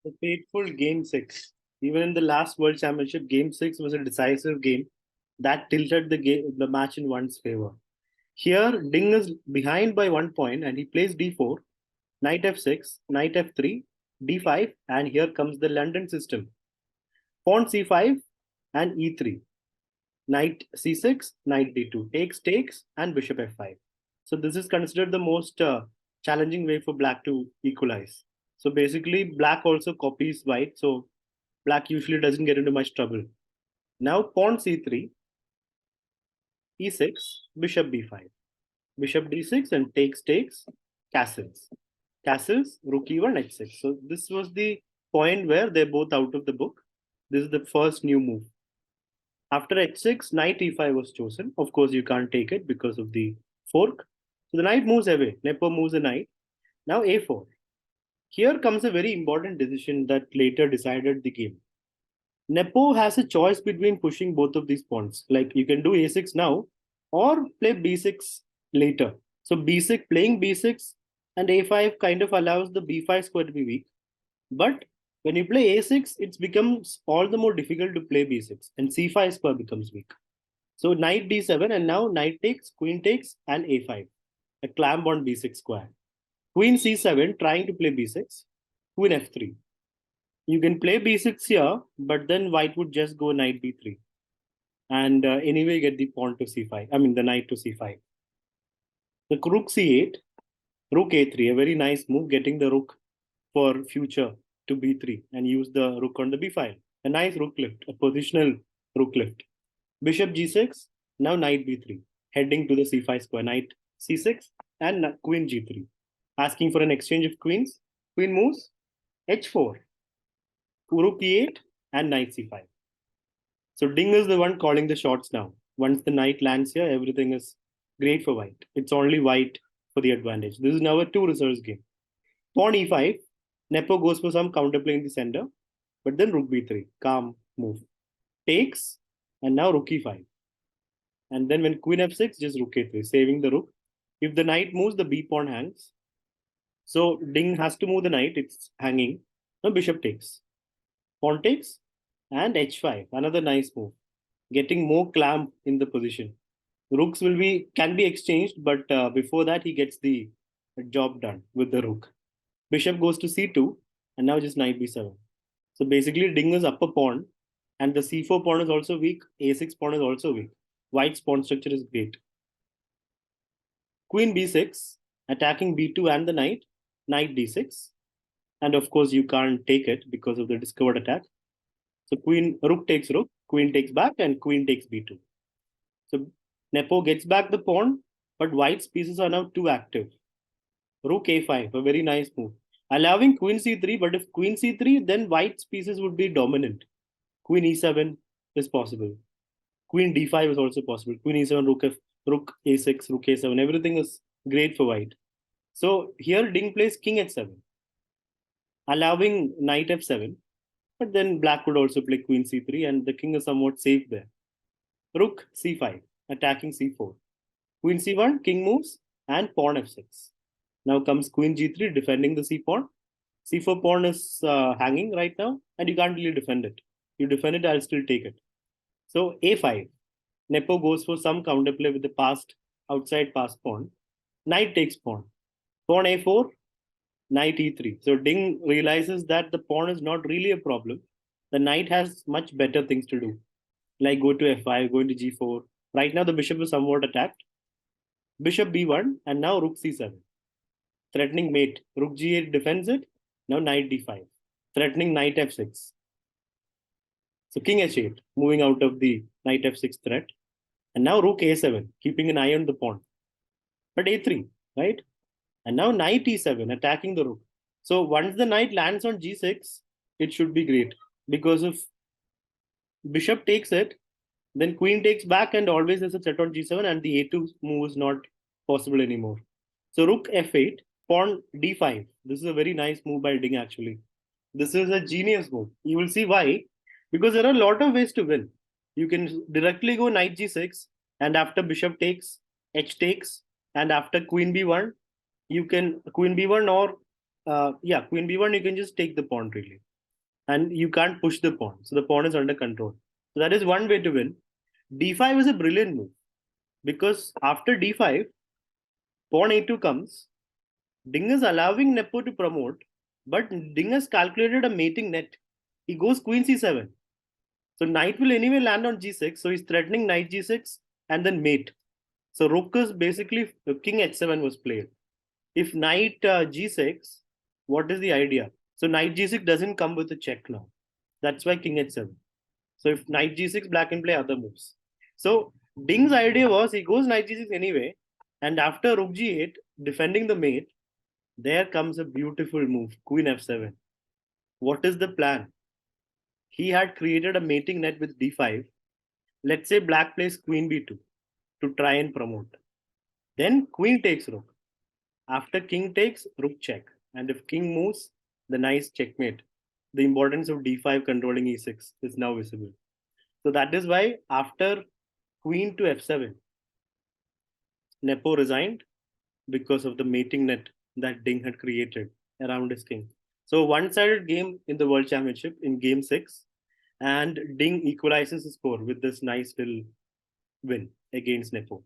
The fateful game six. Even in the last World Championship, game six was a decisive game that tilted the match in one's favor. Here, Ding is behind by 1 point and he plays d4, knight f6, knight f3, d5, and here comes the London system. Pawn c5 and e3, knight c6, knight d2, takes, and bishop f5. So this is considered the most challenging way for black to equalize. So basically, black also copies white. So black usually doesn't get into much trouble. Now pawn c3, e6, bishop b5, bishop d6, and takes, castles. Castles, rook e1, h6. So this was the point where they're both out of the book. This is the first new move. After h6, knight e5 was chosen. Of course, you can't take it because of the fork. So the knight moves away. Nepo moves the knight. Now a4. Here comes a very important decision that later decided the game. Nepo has a choice between pushing both of these pawns. Like you can do a6 now or play b6 later. So b6, playing b6 and a5 kind of allows the b5 square to be weak. But when you play a6, it becomes all the more difficult to play b6 and c5 square becomes weak. So knight d7 and now knight takes, queen takes and a5. A clamp on b6 square. Queen c7 trying to play b6, queen f3. You can play b6 here, but then white would just go knight b3. And anyway, get the pawn to c5. I mean, the knight to c5. The rook c8, rook a3, a very nice move, getting the rook for future to b3 and use the rook on the b file. A nice rook lift, a positional rook lift. Bishop g6, now knight b3, heading to the c5 square, knight c6 and queen g3. Asking for an exchange of queens. Queen moves, h4, rook e8 and knight c5. So Ding is the one calling the shots now. Once the knight lands here, everything is great for white. It's only white for the advantage. This is now a two resource game. Pawn e5, Nepo goes for some counterplay in the center, but then rook b3, calm move. Takes, and now rook e5. And then when queen f6, just rook a3, saving the rook. If the knight moves, the b pawn hangs. So Ding has to move the knight, it's hanging. Now bishop takes. Pawn takes, and h5, another nice move. Getting more clamp in the position. Rooks can be exchanged, but before that, he gets the job done with the rook. Bishop goes to c2, and now just knight b7. So basically, Ding is up a pawn, and the c4 pawn is also weak, a6 pawn is also weak. White's pawn structure is great. Queen b6, attacking b2 and the knight, knight d6. And of course, you can't take it because of the discovered attack. So rook takes rook, queen takes back, and queen takes b2. So Nepo gets back the pawn, but white's pieces are now too active. Rook a5, a very nice move. Allowing queen c3, but if queen c3, then white's pieces would be dominant. Queen e7 is possible. Queen d5 is also possible. Queen e7, rook a6, rook a7, everything is great for white. So here Ding plays king h7, allowing knight f7, but then black would also play queen c3 and the king is somewhat safe there. Rook c5, attacking c4. Queen c1, king moves, and pawn f6. Now comes queen g3, defending the c pawn. c4 pawn is hanging right now, and you can't really defend it. You defend it, I'll still take it. So a5. Nepo goes for some counterplay with the outside passed pawn. Knight takes pawn. Pawn a4, knight e3. So Ding realizes that the pawn is not really a problem. The knight has much better things to do, like go to f5, go into g4. Right now, the bishop is somewhat attacked. Bishop b1, and now rook c7. Threatening mate. Rook g8 defends it. Now knight d5. Threatening knight f6. So king h8, moving out of the knight f6 threat. And now rook a7, keeping an eye on the pawn. But a3, right? And now knight e7, attacking the rook. So once the knight lands on g6, it should be great. Because if bishop takes it, then queen takes back and always there's a threat on g7 and the a2 move is not possible anymore. So rook f8, pawn d5. This is a very nice move by Ding actually. This is a genius move. You will see why. Because there are a lot of ways to win. You can directly go knight g6 and after bishop takes, h takes, and after queen b1, you can queen b1 or queen b1, you can just take the pawn really. and you can't push the pawn. So the pawn is under control. So that is one way to win. D5 is a brilliant move because after D5, pawn A2 comes. Ding is allowing Nepo to promote, but Ding has calculated a mating net. He goes Queen C7. So knight will anyway land on G6. So he's threatening knight G6 and then mate. So rook is basically king H7 was played. If knight G6, what is the idea? So knight G6 doesn't come with a check now. That's why king H7. So if knight G6, black can play other moves. So Ding's idea was he goes knight G6 anyway, and after rook G8, defending the mate, there comes a beautiful move, queen F7. What is the plan? He had created a mating net with D5. Let's say black plays queen B2 to try and promote. Then queen takes rook. After king takes, rook check. And if king moves, the nice checkmate. The importance of D5 controlling E6 is now visible. So that is why after queen to F7, Nepo resigned because of the mating net that Ding had created around his king. So one-sided game in the World Championship in Game 6, and Ding equalizes the score with this nice little win against Nepo.